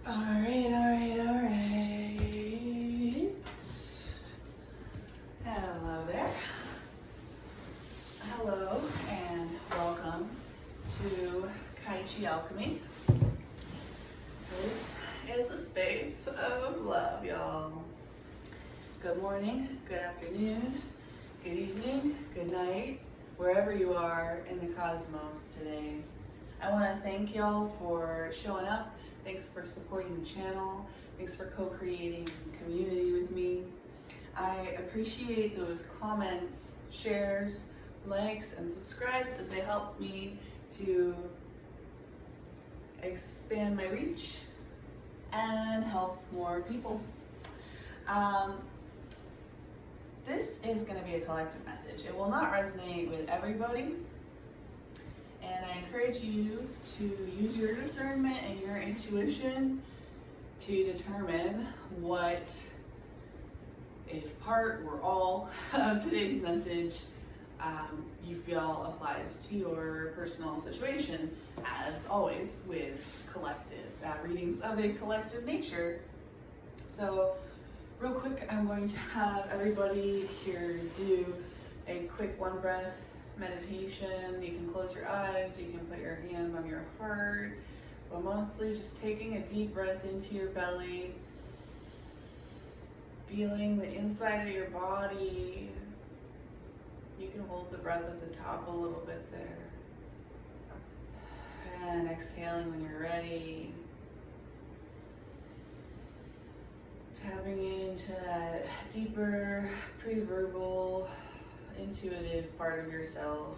Alright. Hello there. Hello and welcome to Kaichi Alchemy. This is a space of love, y'all. Good morning, good afternoon, good evening, good night, wherever you are in the cosmos today. I want to thank y'all for showing up. Thanks for supporting the channel. Thanks for co-creating community with me. I appreciate those comments, shares, likes, and subscribes as they help me to expand my reach and help more people. This is going to be a collective message. It will not resonate with everybody. And I encourage you to use your discernment and your intuition to determine what, if part or all of today's message you feel applies to your personal situation, as always with collective readings of a collective nature. So real quick, I'm going to have everybody here do a quick one breath meditation. You can close your eyes, you can put your hand on your heart, but mostly just taking a deep breath into your belly, feeling the inside of your body. You can hold the breath at the top a little bit there. And exhaling when you're ready. Tapping into that deeper pre-verbal intuitive part of yourself.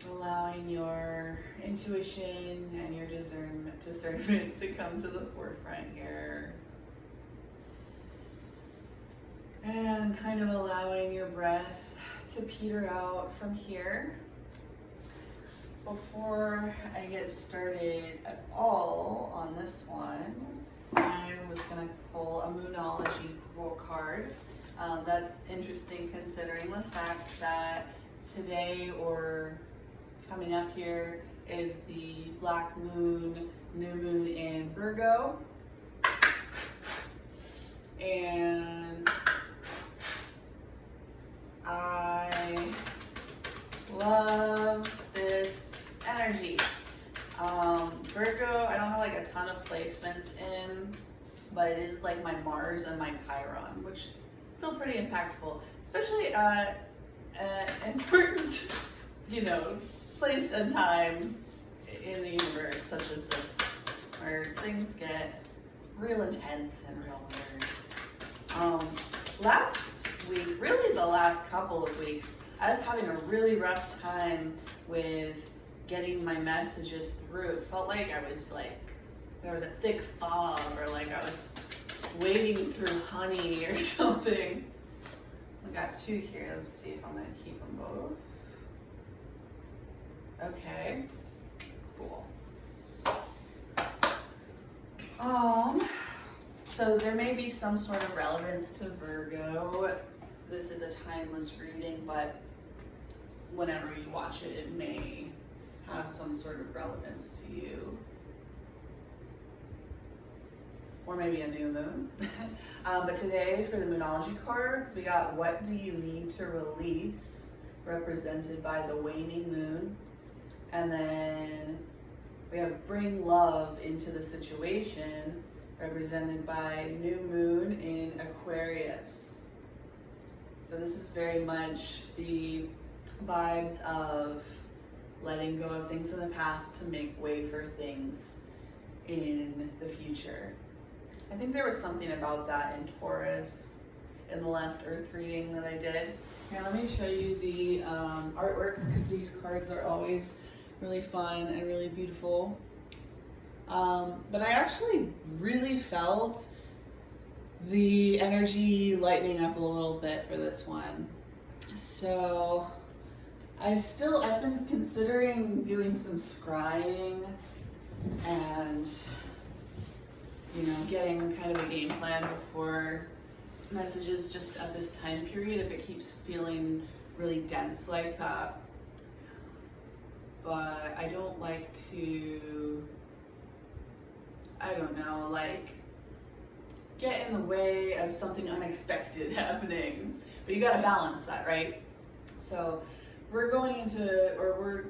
Allowing your intuition and your discernment to come to the forefront here. And kind of allowing your breath to peter out from here. Before I get started at all on this one, I was going to pull a Moonology card. That's interesting considering the fact that today or coming up here is the black moon, new moon in Virgo. And I love this energy. Virgo, I don't have like a ton of placements in, but it is like my Mars and my Chiron, which feel pretty impactful, especially at an important, place and time in the universe, such as this, where things get real intense and real weird. Last week, really the last couple of weeks, I was having a really rough time with getting my messages through. It felt like I was there was a thick fog, or like I was wading through honey or something. I got two here. Let's see if I'm gonna keep them both. Okay, cool. So there may be some sort of relevance to Virgo. This is a timeless reading, but whenever you watch it, it may have some sort of relevance to you. Or maybe a new moon. But today for the Moonology cards, we got What Do You Need to Release, represented by the waning moon. And then we have Bring Love into the Situation, represented by new moon in Aquarius. So this is very much the vibes of letting go of things in the past to make way for things in the future. I think there was something about that in Taurus in the last Earth reading that I did. Here, let me show you the artwork, because these cards are always really fun and really beautiful. But I actually really felt the energy lightening up a little bit for this one. So I've been considering doing some scrying and getting kind of a game plan before messages just at this time period if it keeps feeling really dense like that. but I don't like to, I don't know, like get in the way of something unexpected happening. But you gotta balance that, right? So we're going into, we're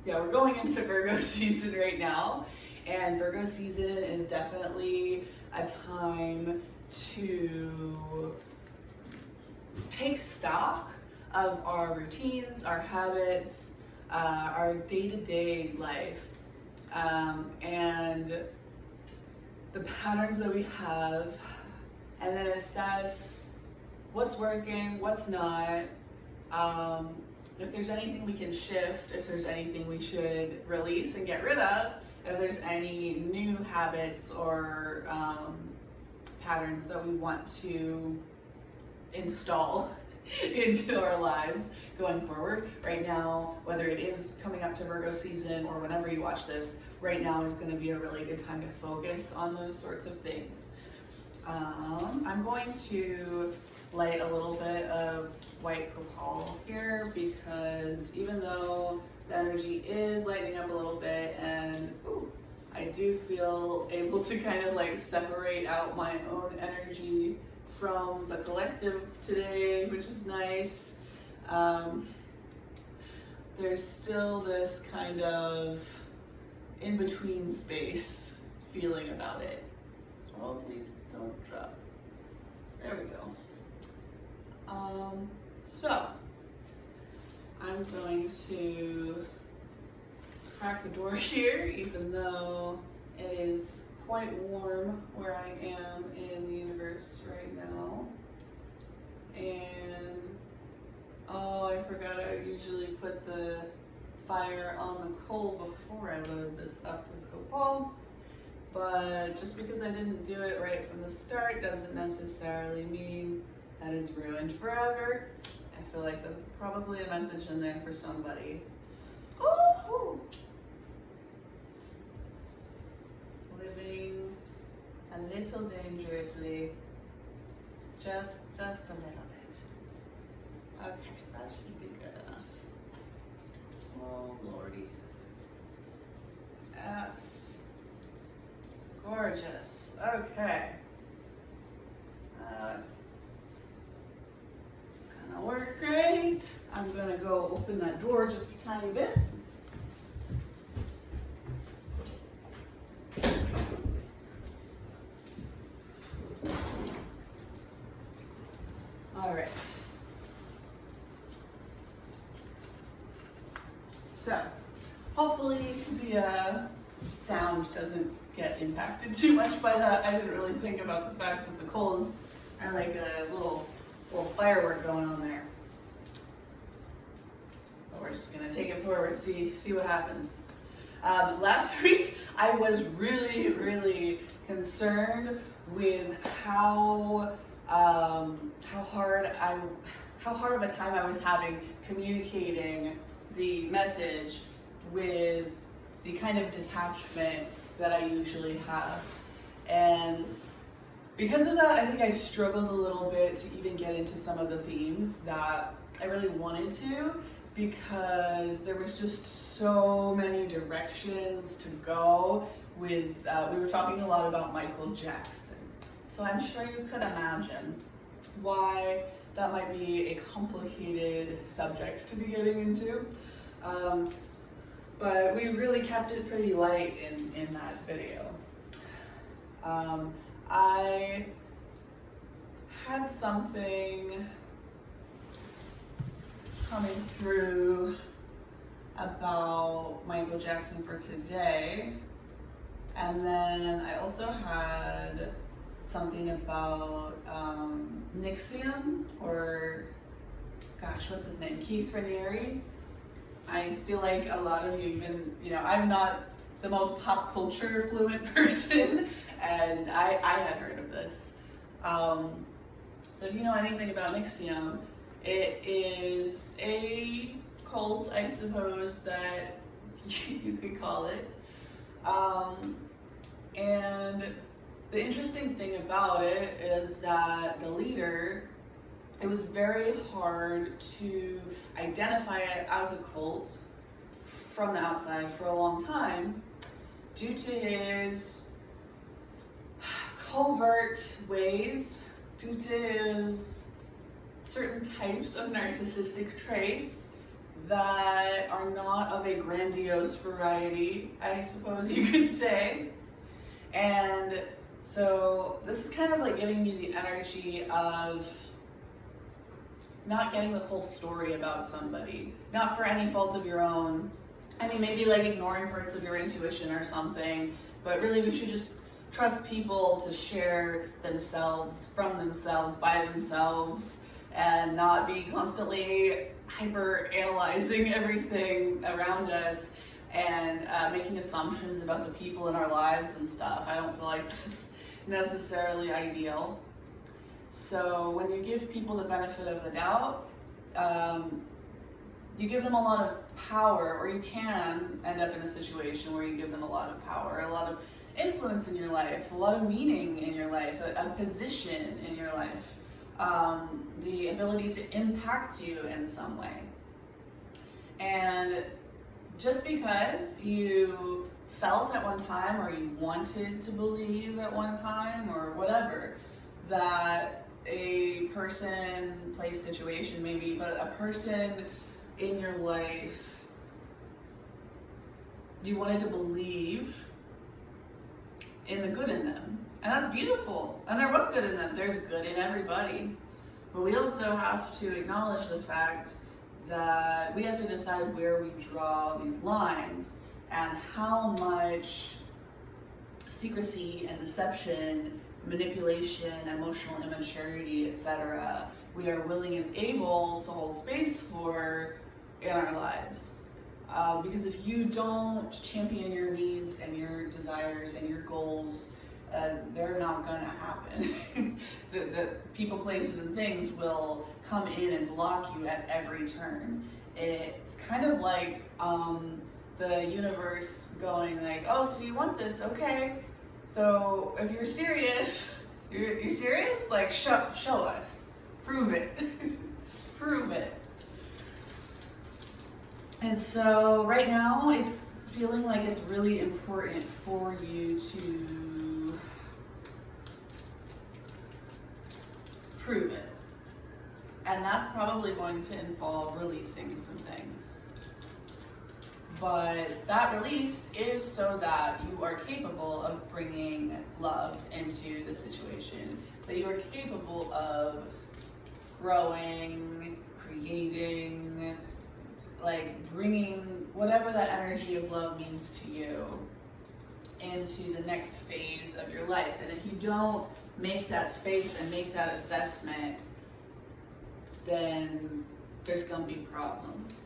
going into Virgo season right now. And Virgo season is definitely a time to take stock of our routines, our habits, our day-to-day life, and the patterns that we have, and then assess what's working, what's not, if there's anything we can shift, if there's anything we should release and get rid of, if there's any new habits or patterns that we want to install into our lives going forward. Right now, whether it is coming up to Virgo season or whenever you watch this, right now is going to be a really good time to focus on those sorts of things. I'm going to light a little bit of white copal here because even though the energy is lightening up a little bit and I do feel able to kind of like separate out my own energy from the collective today, which is nice. There's still this kind of in-between space feeling about it. Oh, please don't drop. There we go. So I'm going to crack the door here, even though it is quite warm where I am in the universe right now. And oh, I forgot I usually put the fire on the coal before I load this up with copal. But just because I didn't do it right from the start doesn't necessarily mean that it's ruined forever. I feel like that's probably a message in there for somebody. Ooh. Living a little dangerously, just a little bit. Okay, that should be good enough. Oh lordy. Yes. Gorgeous. Okay. That's gonna work great. I'm gonna go open that door just a tiny bit. All right. So, hopefully the sound doesn't get impacted too much by that. I didn't really think about the fact that the coals are like a little firework going on there. But we're just gonna take it forward, see what happens. Last week I was really concerned with how hard of a time I was having communicating the message with the kind of detachment that I usually have. And because of that, I think I struggled a little bit to even get into some of the themes that I really wanted to, because there was just so many directions to go with, we were talking a lot about Michael Jackson. So I'm sure you could imagine why that might be a complicated subject to be getting into. But we really kept it pretty light in that video. I had something coming through about Michael Jackson for today, and then I also had something about NXIVM, or gosh, what's his name? Keith Raniere. I feel like a lot of you even, I'm not the most pop culture fluent person, and I had heard of this. So if you know anything about NXIVM, it is a cult, I suppose, that you could call it. And the interesting thing about it is that the leader, it was very hard to identify it as a cult from the outside for a long time due to his covert ways, due to his certain types of narcissistic traits that are not of a grandiose variety, I suppose you could say. And so this is kind of like giving me the energy of not getting the full story about somebody, not for any fault of your own. I mean, maybe like ignoring parts of your intuition or something, but really we should just trust people to share themselves from themselves by themselves and not be constantly hyper analyzing everything around us and making assumptions about the people in our lives and stuff. I don't feel like that's necessarily ideal. So when you give people the benefit of the doubt, you give them a lot of power, or you can end up in a situation where you give them a lot of power, a lot of influence in your life, a lot of meaning in your life, a position in your life, the ability to impact you in some way. And just because you felt at one time, or you wanted to believe at one time, or whatever, that a person, place, situation maybe, but a person in your life, you wanted to believe in the good in them. And that's beautiful. And there was good in them. There's good in everybody. But we also have to acknowledge the fact that we have to decide where we draw these lines and how much secrecy and deception, manipulation, emotional immaturity, etc., we are willing and able to hold space for in our lives. Because if you don't champion your needs and your desires and your goals, they're not going to happen. the people, places, and things will come in and block you at every turn. It's kind of like the universe going like, oh, so you want this? Okay. So if you're serious, you're serious? Like, show us. Prove it. Prove it. And so right now it's feeling like it's really important for you to prove it. And that's probably going to involve releasing some things. But that release is so that you are capable of bringing love into the situation, that you are capable of growing, creating, like bringing whatever that energy of love means to you into the next phase of your life. And if you don't make that space and make that assessment, then there's going to be problems.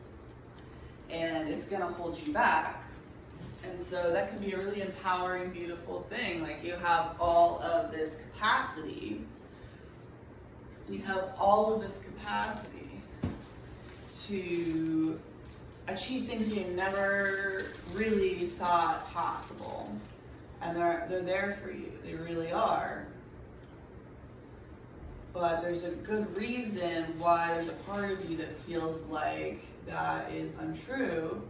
And it's going to hold you back. And so that can be a really empowering, beautiful thing. Like, you have all of this capacity. You have all of this capacity to achieve things you never really thought possible. And they're there for you. They really are. But there's a good reason why there's a part of you that feels like that is untrue,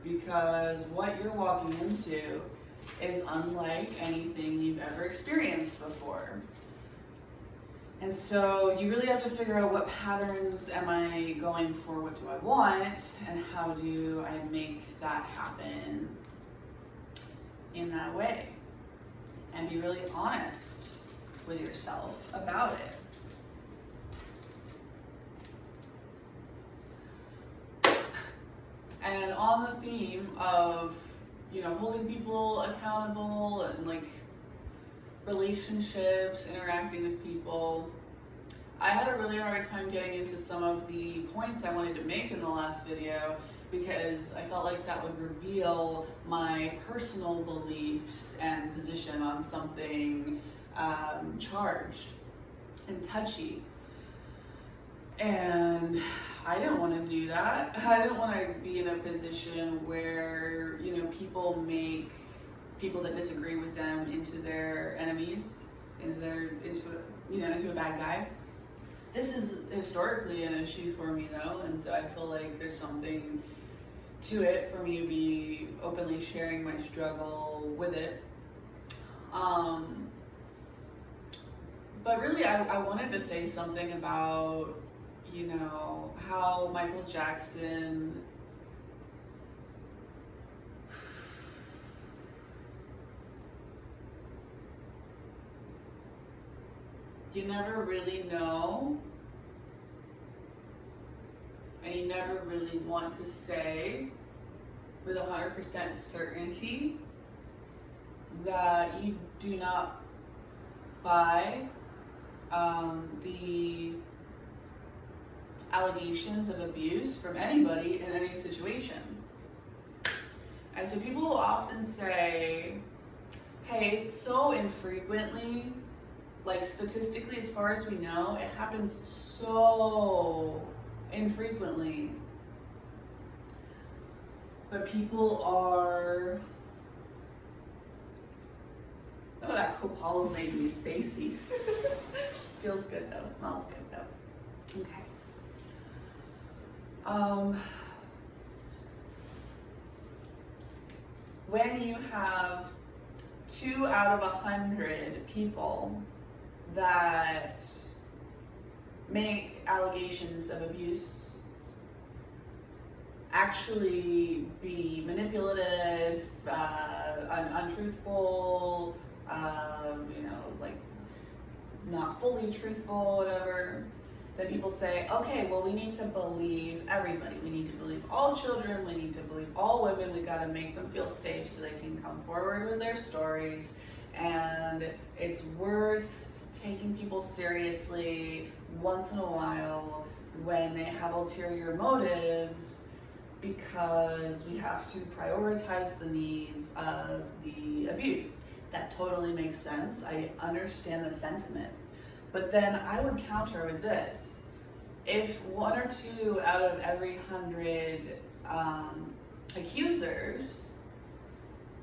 because what you're walking into is unlike anything you've ever experienced before. And so you really have to figure out, what patterns am I going for, what do I want, and how do I make that happen in that way? And be really honest with yourself about it. And on the theme of, holding people accountable and like relationships, interacting with people, I had a really hard time getting into some of the points I wanted to make in the last video, because I felt like that would reveal my personal beliefs and position on something charged and touchy. And I didn't want to do that. I didn't want to be in a position where, people make people that disagree with them into their enemies, into a bad guy. This is historically an issue for me, though, and so I feel like there's something to it for me to be openly sharing my struggle with it. But really, I wanted to say something about, you know, how Michael Jackson you never really know, and you never really want to say with 100% certainty that you do not buy the allegations of abuse from anybody in any situation. And so people will often say, hey, so infrequently, like statistically, as far as we know, it happens so infrequently. But people are, oh, that copal's made me spacey. Feels good though, smells good though. Okay. When you have 2 out of 100 people that make allegations of abuse actually be manipulative, untruthful, you know, like not fully truthful, whatever, then people say, okay, well, we need to believe everybody. We need to believe all children. We need to believe all women. We got to make them feel safe so they can come forward with their stories. And it's worth taking people seriously once in a while when they have ulterior motives, because we have to prioritize the needs of the abused. That totally makes sense. I understand the sentiment. But then I would counter with this. If 1 or 2 out of every 100 accusers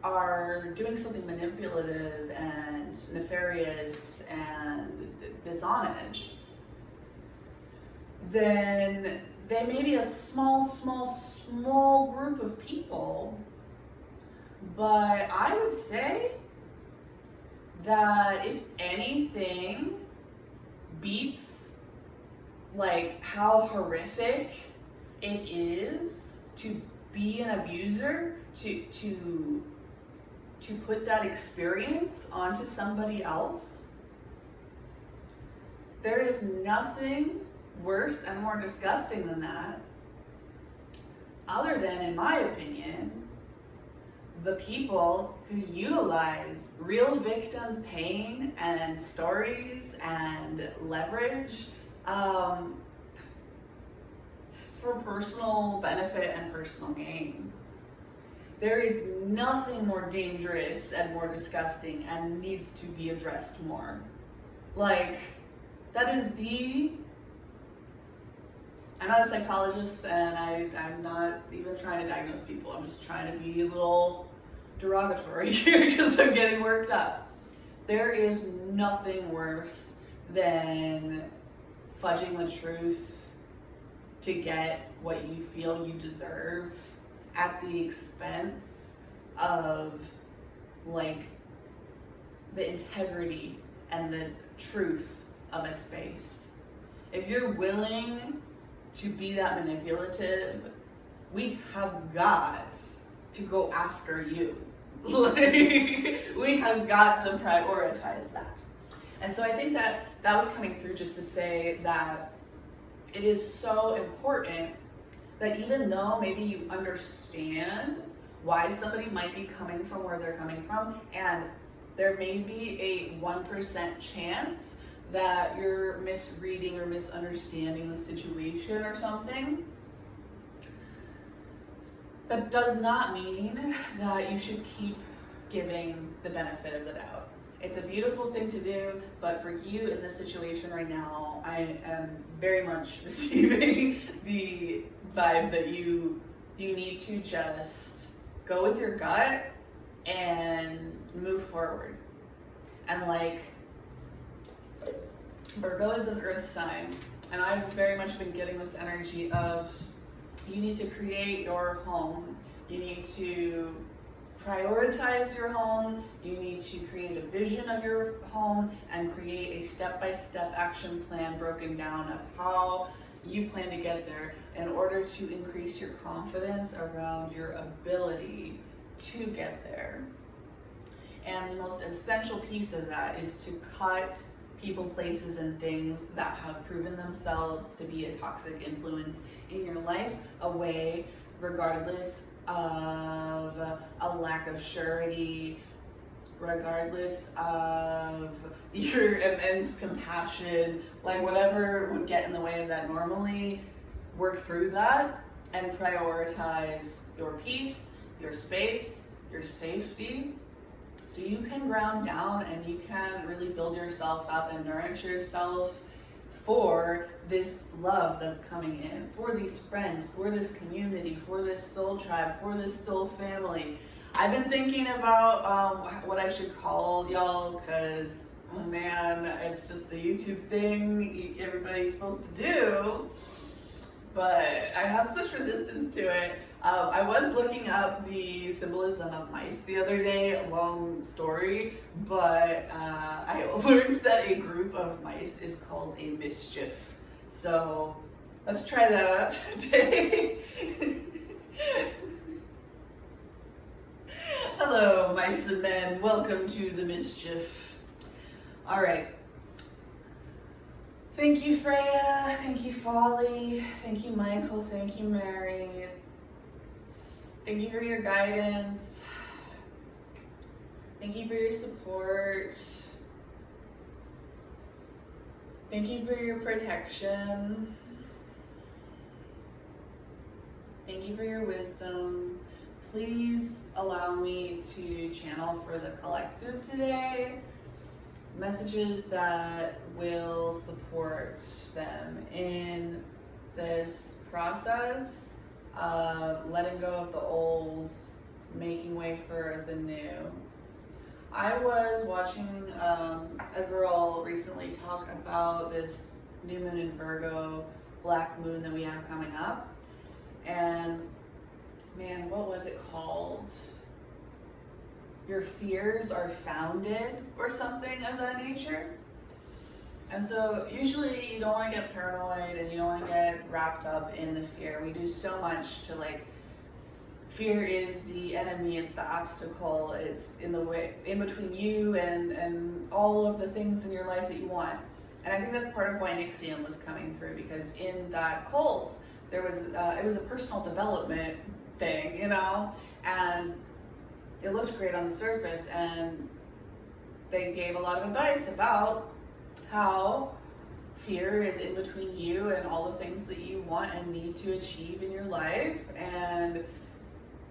are doing something manipulative and nefarious and dishonest, then they may be a small group of people, but I would say that if anything beats like how horrific it is to be an abuser, to put that experience onto somebody else, there is nothing worse and more disgusting than that, other than, in my opinion, the people who utilize real victims' pain and stories and leverage for personal benefit and personal gain. There is nothing more dangerous and more disgusting and needs to be addressed more. Like, that is I'm not a psychologist, and I'm not even trying to diagnose people. I'm just trying to be a little derogatory here because I'm getting worked up. There is nothing worse than fudging the truth to get what you feel you deserve at the expense of like the integrity and the truth of a space. If you're willing to be that manipulative, we have got to go after you. Like, we have got to prioritize that. And so I think that was coming through just to say that it is so important that even though maybe you understand why somebody might be coming from where they're coming from, and there may be a 1% chance that you're misreading or misunderstanding the situation or something, that does not mean that you should keep giving the benefit of the doubt. It's a beautiful thing to do, but for you in this situation right now, I am very much receiving the vibe that you need to just go with your gut and move forward. And like, Virgo is an earth sign, and I've very much been getting this energy of you need to create your home You need to prioritize your home. You need to create a vision of your home and create a step-by-step action plan broken down of how you plan to get there in order to increase your confidence around your ability to get there. And the most essential piece of that is to cut people, places, and things that have proven themselves to be a toxic influence in your life away, regardless of a lack of surety, regardless of your immense compassion, like whatever would get in the way of that normally. Work through that and prioritize your peace, your space, your safety, so you can ground down and you can really build yourself up and nourish yourself for this love that's coming in, for these friends, for this community, for this soul tribe, for this soul family. I've been thinking about what I should call y'all, because, oh man, it's just a YouTube thing everybody's supposed to do, but I have such resistance to it. I was looking up the symbolism of mice the other day, a long story, but I learned that a group of mice is called a mischief. So let's try that out today. Hello, mice and men. Welcome to the mischief. All right. Thank you, Freya. Thank you, Folly. Thank you, Michael. Thank you, Mary. Thank you for your guidance. Thank you for your support. Thank you for your protection. Thank you for your wisdom. Please allow me to channel for the collective today messages that will support them in this process of letting go of the old, making way for the new. I was watching a girl recently talk about this new moon in Virgo, black moon that we have coming up, and man, what was it called? Your fears are founded, or something of that nature. And so usually you don't want to get paranoid and you don't want to get wrapped up in the fear. We do so much to fear is the enemy, it's the obstacle, it's in the way, in between you and all of the things in your life that you want. And I think that's part of why NXIVM was coming through, because in that cult, there was, it was a personal development thing, and it looked great on the surface, and they gave a lot of advice about how fear is in between you and all the things that you want and need to achieve in your life, and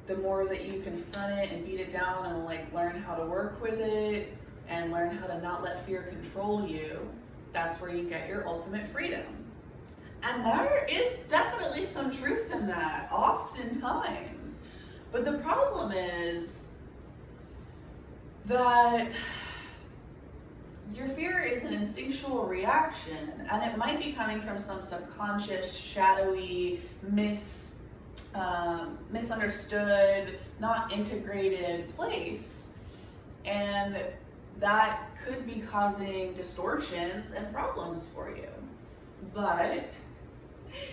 the more that you confront it and beat it down and learn how to work with it and learn how to not let fear control you, that's where you get your ultimate freedom. And there is definitely some truth in that, oftentimes. But the problem is that your fear is an instinctual reaction, and it might be coming from some subconscious, shadowy, misunderstood, not integrated place. And that could be causing distortions and problems for you. But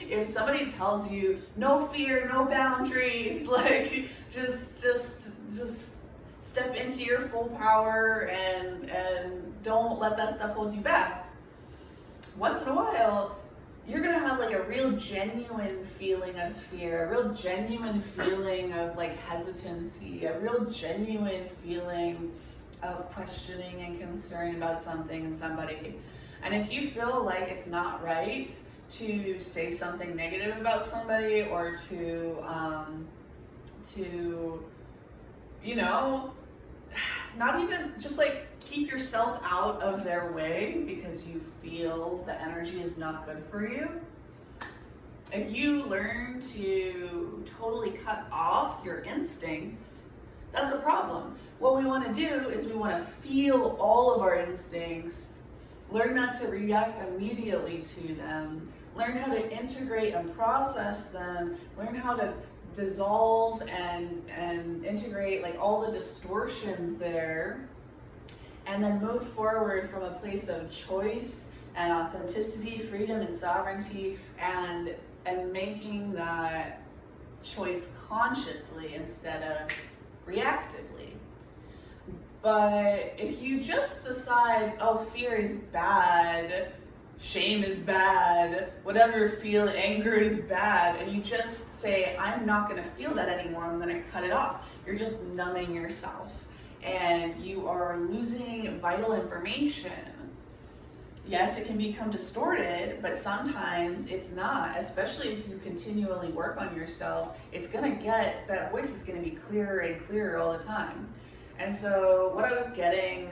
if somebody tells you, no fear, no boundaries, just step into your full power and don't let that stuff hold you back, once in a while, you're gonna have a real genuine feeling of fear, a real genuine feeling of hesitancy, a real genuine feeling of questioning and concern about something and somebody. And if you feel like it's not right to say something negative about somebody, or to not even just keep yourself out of their way because you feel the energy is not good for you. If you learn to totally cut off your instincts, that's a problem. What we want to do is we want to feel all of our instincts, learn not to react immediately to them, learn how to integrate and process them, learn how to dissolve and integrate like all the distortions there, and then move forward from a place of choice and authenticity, freedom and sovereignty, and making that choice consciously instead of reactively. But if you just decide, oh, fear is bad, shame is bad, whatever feel, anger is bad, and you just say, I'm not gonna feel that anymore, I'm gonna cut it off, you're just numbing yourself and you are losing vital information. Yes, it can become distorted, but sometimes it's not, especially if you continually work on yourself. It's gonna get, that voice is gonna be clearer and clearer all the time. And so what I was getting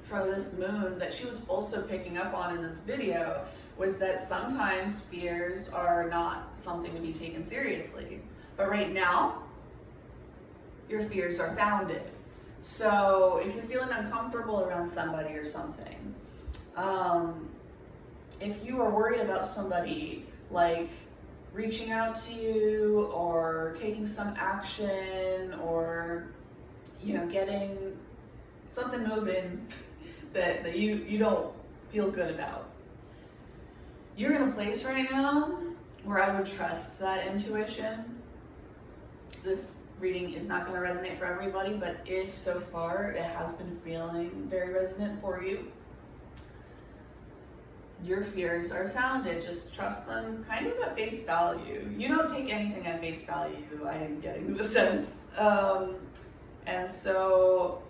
from this moon that she was also picking up on in this video was that sometimes fears are not something to be taken seriously. But right now, your fears are founded. So if you're feeling uncomfortable around somebody or something, if you are worried about somebody like reaching out to you or taking some action or, you know, getting something moving that you don't feel good about, you're in a place right now where I would trust that intuition. This reading is not going to resonate for everybody, but if so far it has been feeling very resonant for you, your fears are founded. Just trust them kind of at face value. You don't take anything at face value, I am getting the sense. And so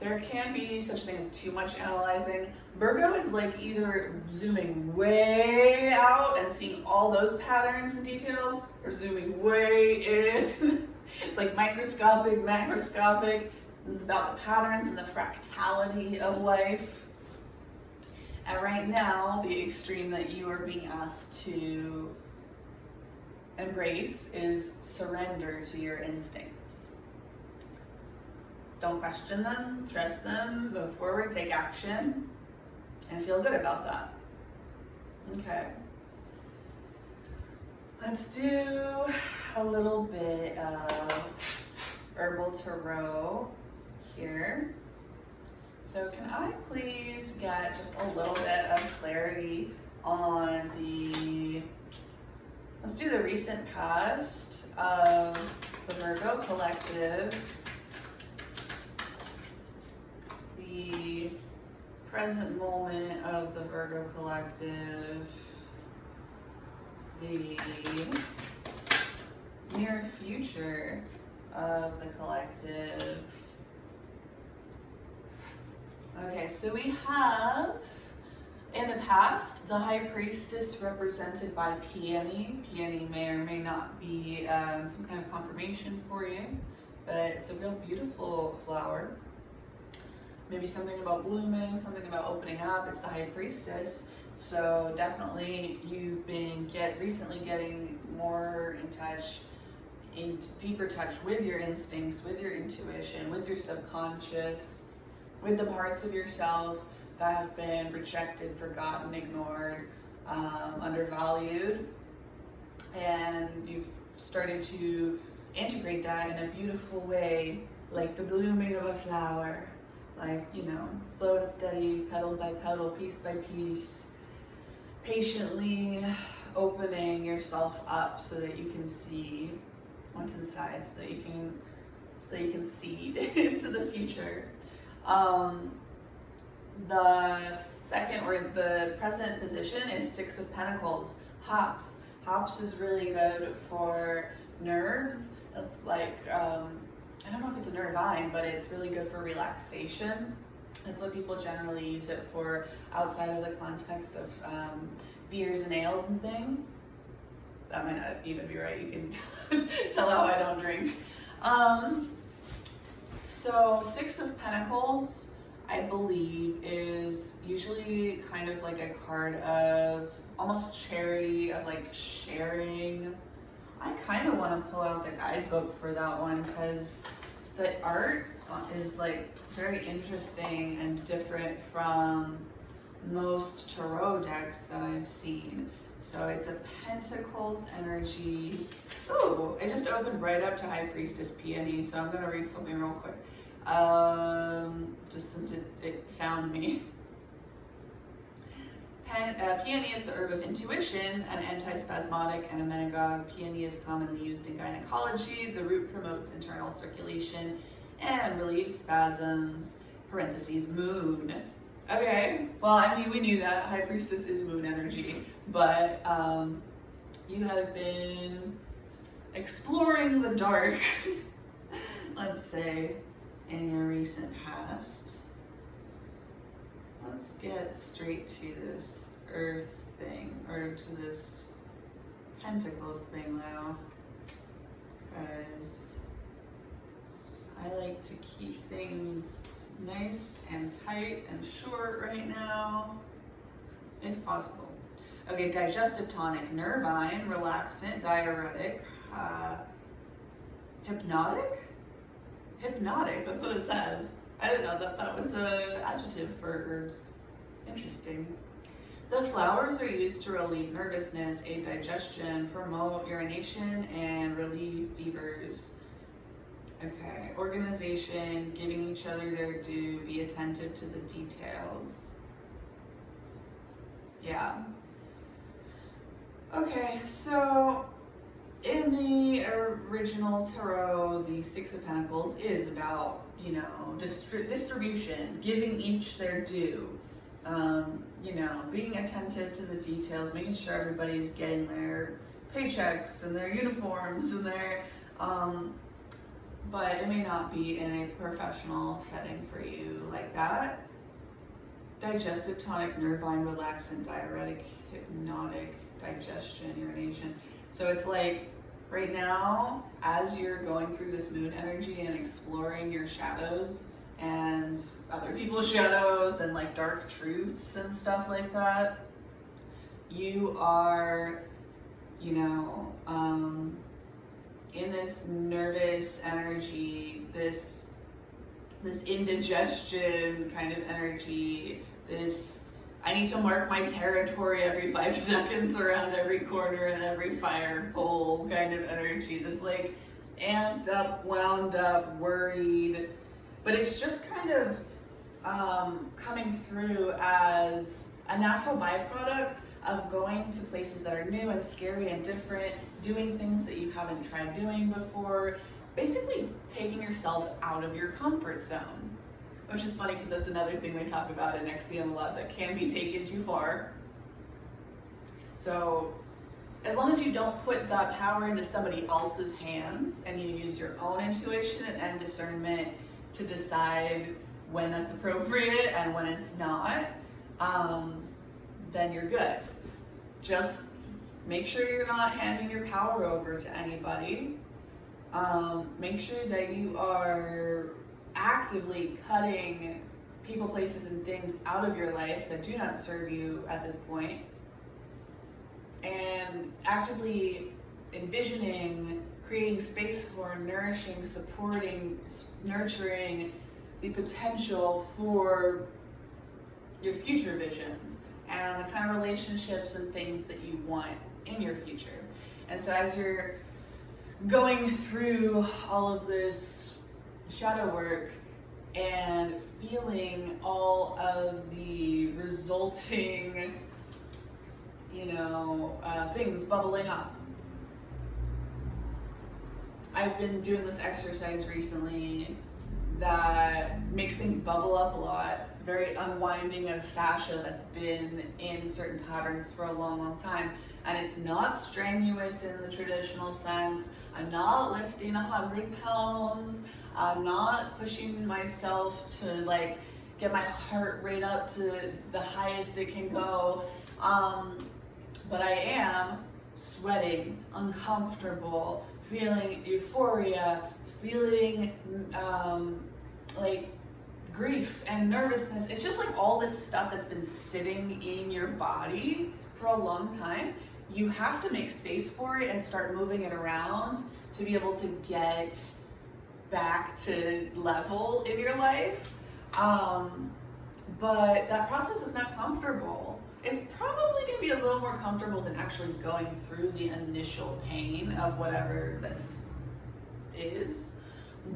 there can be such a thing as too much analyzing. Virgo is like either zooming way out and seeing all those patterns and details, or zooming way in. It's like microscopic, macroscopic. It's about the patterns and the fractality of life. And right now, the extreme that you are being asked to embrace is surrender to your instincts. Don't question them, trust them, move forward, take action, and feel good about that. Okay. Let's do a little bit of Herbal Tarot here. So can I please get just a little bit of clarity on let's do the recent past of the Virgo collective, the present moment of the Virgo collective, the near future of the collective. Okay, so we have, in the past, the High Priestess represented by peony. Peony may or may not be some kind of confirmation for you, but it's a real beautiful flower. Maybe something about blooming, something about opening up. It's the High Priestess. So definitely you've been recently getting more in touch, in deeper touch with your instincts, with your intuition, with your subconscious, with the parts of yourself that have been rejected, forgotten, ignored, undervalued. And you've started to integrate that in a beautiful way, like the blooming of a flower. Like, you know, slow and steady, petal by petal, piece by piece, patiently opening yourself up so that you can see what's inside, so that you can seed into the future. The second or the present position is Six of Pentacles, hops. Hops is really good for nerves. It's like, I don't know if it's a nervine, but it's really good for relaxation. That's what people generally use it for outside of the context of beers and ales and things. That might not even be right. You can tell how I don't drink. So Six of Pentacles, I believe, is usually kind of like a card of almost charity, of like sharing. I kind of want to pull out the guidebook for that one because the art is like very interesting and different from most tarot decks that I've seen. So it's a Pentacles energy. Oh, it just opened right up to High Priestess Peony, so I'm gonna read something real quick. Just since it found me. Peony is the herb of intuition, an antispasmodic and emmenagogue. Peony is commonly used in gynecology. The root promotes internal circulation and relieves spasms. Parentheses, moon. Okay, well, I mean, we knew that High Priestess is moon energy, but you have been exploring the dark, let's say, in your recent past. Let's get straight to this earth thing, or to this pentacles thing now, because I like to keep things nice and tight and short right now, if possible. Okay, digestive tonic, nervine, relaxant, diuretic, hypnotic? Hypnotic, that's what it says. I didn't know that was an adjective for herbs. Interesting. The flowers are used to relieve nervousness, aid digestion, promote urination, and relieve fevers. Okay, organization, giving each other their due, be attentive to the details. Yeah. Okay, so in the original tarot, the Six of Pentacles is about, you know, distribution, giving each their due, you know, being attentive to the details, making sure everybody's getting their paychecks and their uniforms and their, but it may not be in a professional setting for you like that. Digestive tonic, nervine, relaxant, diuretic, hypnotic, digestion, urination. So it's like, right now, as you're going through this moon energy and exploring your shadows and other people's shadows and like dark truths and stuff like that, you are, you know, in this nervous energy, this indigestion kind of energy, this I need to mark my territory every 5 seconds around every corner and every fire pole kind of energy, this like amped up, wound up, worried, but it's just kind of coming through as a natural byproduct of going to places that are new and scary and different, doing things that you haven't tried doing before, basically taking yourself out of your comfort zone. Which is funny because that's another thing they talk about in NXIVM a lot, that can be taken too far. So as long as you don't put that power into somebody else's hands and you use your own intuition and discernment to decide when that's appropriate and when it's not, then you're good. Just make sure you're not handing your power over to anybody. Make sure that you are actively cutting people, places, and things out of your life that do not serve you at this point, and actively envisioning, creating space for nourishing, supporting, nurturing the potential for your future visions and the kind of relationships and things that you want in your future. And so as you're going through all of this shadow work and feeling all of the resulting, you know, things bubbling up. I've been doing this exercise recently that makes things bubble up a lot. Very unwinding of fascia that's been in certain patterns for a long, long time. And it's not strenuous in the traditional sense. I'm not lifting 100 pounds. I'm not pushing myself to like get my heart rate up to the highest it can go. But I am sweating, uncomfortable, feeling euphoria, feeling like grief and nervousness. It's just like all this stuff that's been sitting in your body for a long time. You have to make space for it and start moving it around to be able to get back to level in your life. But that process is not comfortable. it's probably going to be a little more comfortable than actually going through the initial pain of whatever this is.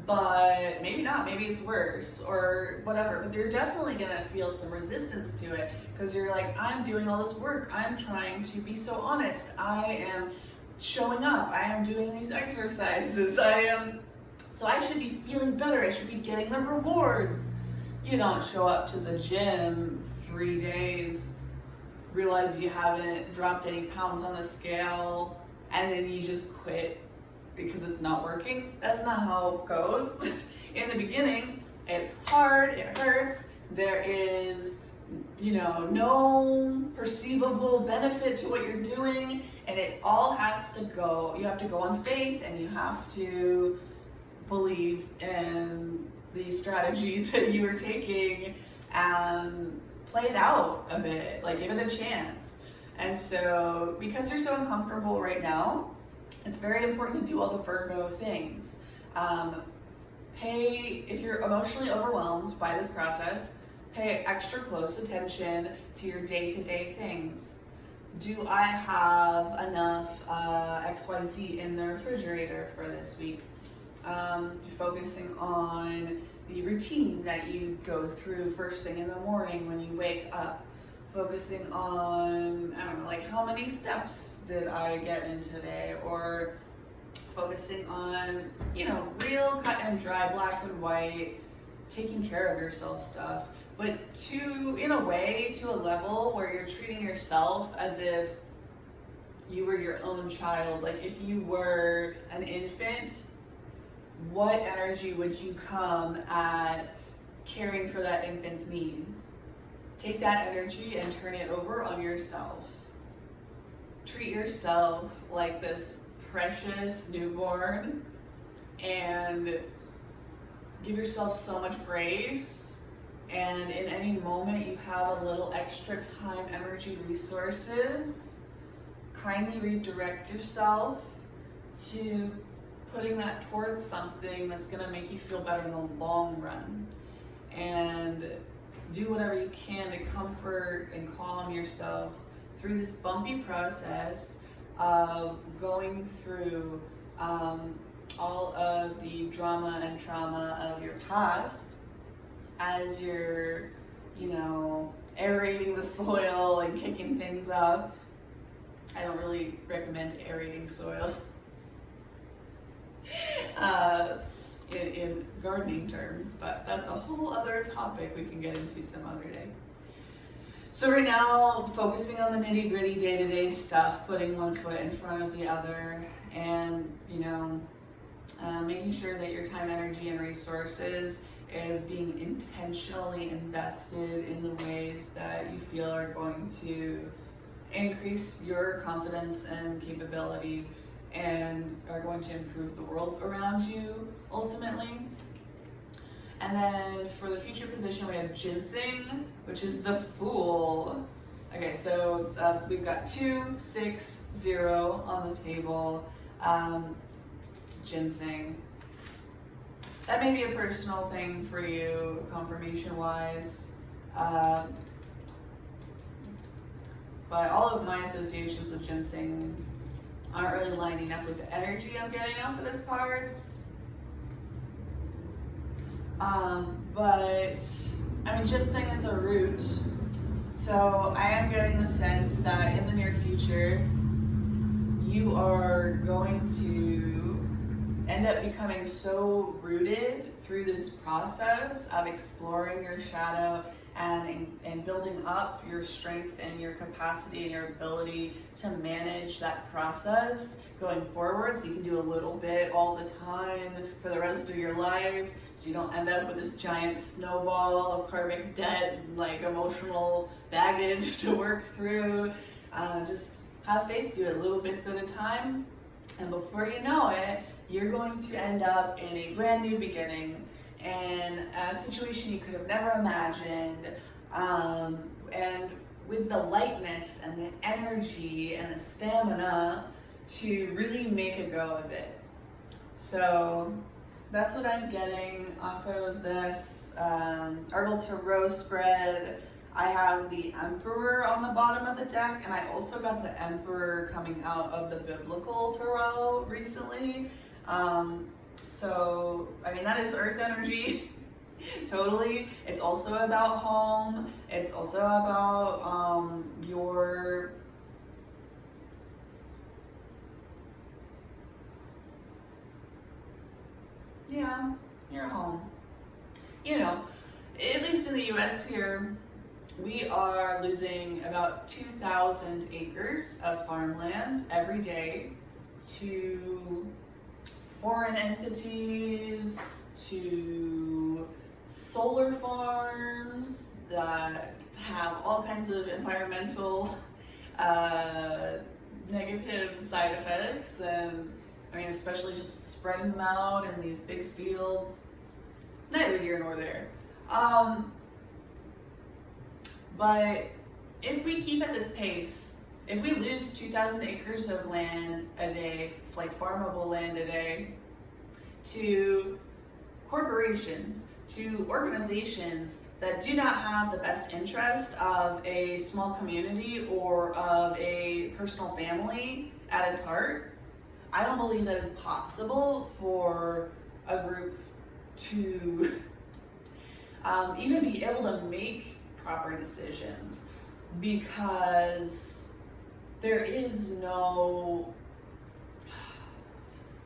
But maybe not, maybe it's worse or whatever, but you're definitely gonna feel some resistance to it because you're like, I'm doing all this work, I'm trying to be so honest, I am showing up, I am doing these exercises, so I should be feeling better, I should be getting the rewards. You don't show up to the gym 3 days, realize you haven't dropped any pounds on the scale, and then you just quit because it's not working. That's not how it goes. In the beginning, it's hard, it hurts, there is, no perceivable benefit to what you're doing, and it all has to go, you have to go on faith, and you have to believe in the strategy that you are taking and play it out a bit, like give it a chance. And so, because you're so uncomfortable right now, it's very important to do all the Virgo things. If you're emotionally overwhelmed by this process, pay extra close attention to your day-to-day things. Do I have enough XYZ in the refrigerator for this week? Focusing on the routine that you go through first thing in the morning when you wake up. Focusing on, like how many steps did I get in today? Or focusing on, real cut and dry, black and white, taking care of yourself stuff. But in a way, to a level where you're treating yourself as if you were your own child. Like if you were an infant, what energy would you come at caring for that infant's needs? Take that energy and turn it over on yourself. Treat yourself like this precious newborn and give yourself so much grace. And in any moment you have a little extra time, energy, resources, kindly redirect yourself to putting that towards something that's going to make you feel better in the long run. And do whatever you can to comfort and calm yourself through this bumpy process of going through all of the drama and trauma of your past as you're, aerating the soil and kicking things up. I don't really recommend aerating soil in gardening terms, but that's a whole other topic we can get into some other day. So right now, focusing on the nitty-gritty day-to-day stuff, putting one foot in front of the other, and making sure that your time, energy, and resources is being intentionally invested in the ways that you feel are going to increase your confidence and capability and are going to improve the world around you ultimately. And then for the future position, we have ginseng, which is the Fool. Okay, so we've got 2, 6, 0 on the table. Ginseng. That may be a personal thing for you, confirmation-wise. But all of my associations with ginseng aren't really lining up with the energy I'm getting off of this card. But ginseng is a root, so I am getting the sense that in the near future, you are going to end up becoming so rooted through this process of exploring your shadow and building up your strength and your capacity and your ability to manage that process going forward, so you can do a little bit all the time for the rest of your life, so you don't end up with this giant snowball of karmic debt and emotional baggage to work through. Just have faith, do it little bits at a time, and before you know it, you're going to end up in a brand new beginning in a situation you could have never imagined, and with the lightness and the energy and the stamina to really make a go of it. So that's what I'm getting off of this Herbal Tarot spread. I have the Emperor on the bottom of the deck, and I also got the Emperor coming out of the Biblical Tarot recently. So, I mean, that is Earth energy, totally. It's also about home. It's also about your home. You know, at least in the US here, we are losing about 2,000 acres of farmland every day to foreign entities, to solar farms that have all kinds of environmental negative side effects, and I mean, especially just spreading them out in these big fields. Neither here nor there. But if we keep at this pace, if we lose 2,000 acres of land a day, like farmable land a day, to corporations, to organizations that do not have the best interest of a small community or of a personal family at its heart, I don't believe that it's possible for a group to even be able to make proper decisions, because there is no,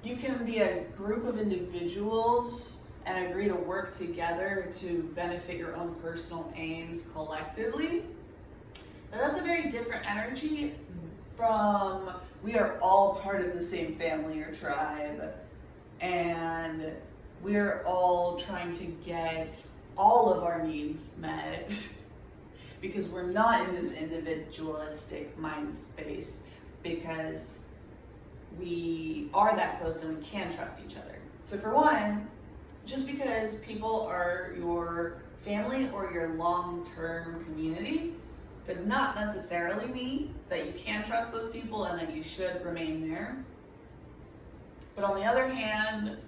you can be a group of individuals and agree to work together to benefit your own personal aims collectively, but that's a very different energy from we are all part of the same family or tribe, and we're all trying to get all of our needs met because we're not in this individualistic mind space, because we are that close and we can trust each other. So for one, just because people are your family or your long-term community does not necessarily mean that you can trust those people and that you should remain there. But on the other hand,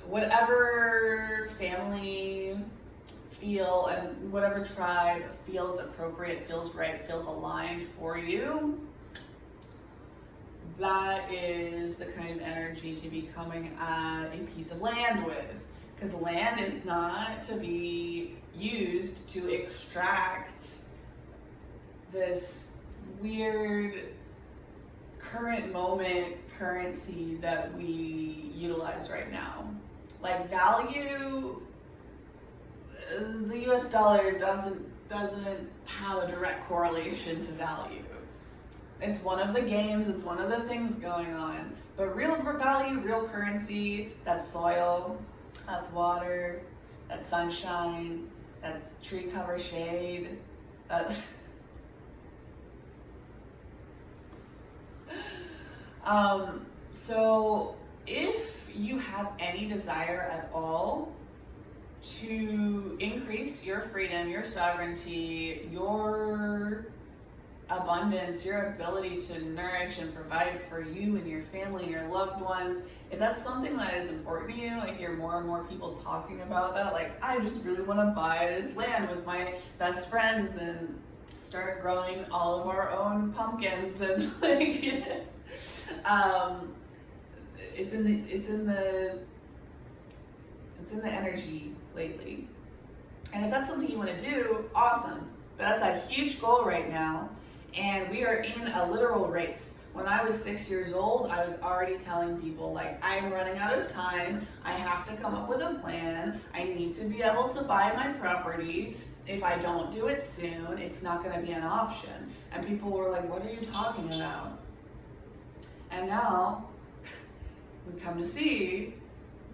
whatever family feel and whatever tribe feels appropriate, feels right, feels aligned for you, that is the kind of energy to be coming at a piece of land with. Because land is not to be used to extract this weird current moment currency that we utilize right now. Like value, the US dollar doesn't have a direct correlation to value. It's one of the games, it's one of the things going on. But real value, real currency, that's soil, that's water, that's sunshine, that's tree cover shade. So if you have any desire at all to increase your freedom, your sovereignty, your abundance, your ability to nourish and provide for you and your family and your loved ones, if that's something that is important to you, I hear more and more people talking about that, like, I just really want to buy this land with my best friends and start growing all of our own pumpkins, and like it's in the energy lately. And if that's something you want to do, awesome. But that's a huge goal right now. And we are in a literal race. When I was 6 years old, I was already telling people, like, I'm running out of time. I have to come up with a plan. I need to be able to buy my property. If I don't do it soon, it's not going to be an option. And people were like, what are you talking about? And now we come to see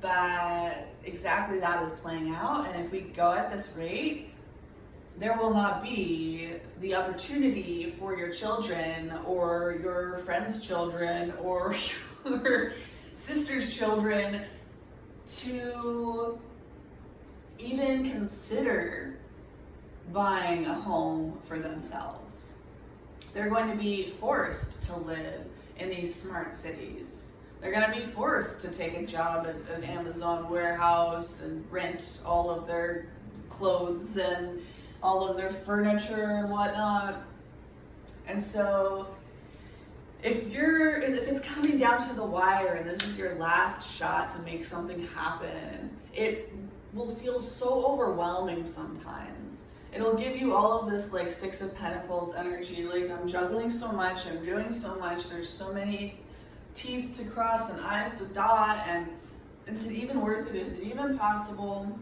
that exactly that is playing out. And if we go at this rate, there will not be the opportunity for your children or your friends' children or your sister's children to even consider buying a home for themselves. They're going to be forced to live in these smart cities. They're going to be forced to take a job at an Amazon warehouse and rent all of their clothes and all of their furniture and whatnot. And so if it's coming down to the wire and this is your last shot to make something happen, it will feel so overwhelming sometimes. It'll give you all of this like Six of Pentacles energy, like I'm juggling so much, I'm doing so much, there's so many T's to cross and I's to dot, and is it even worth it? Is it even possible?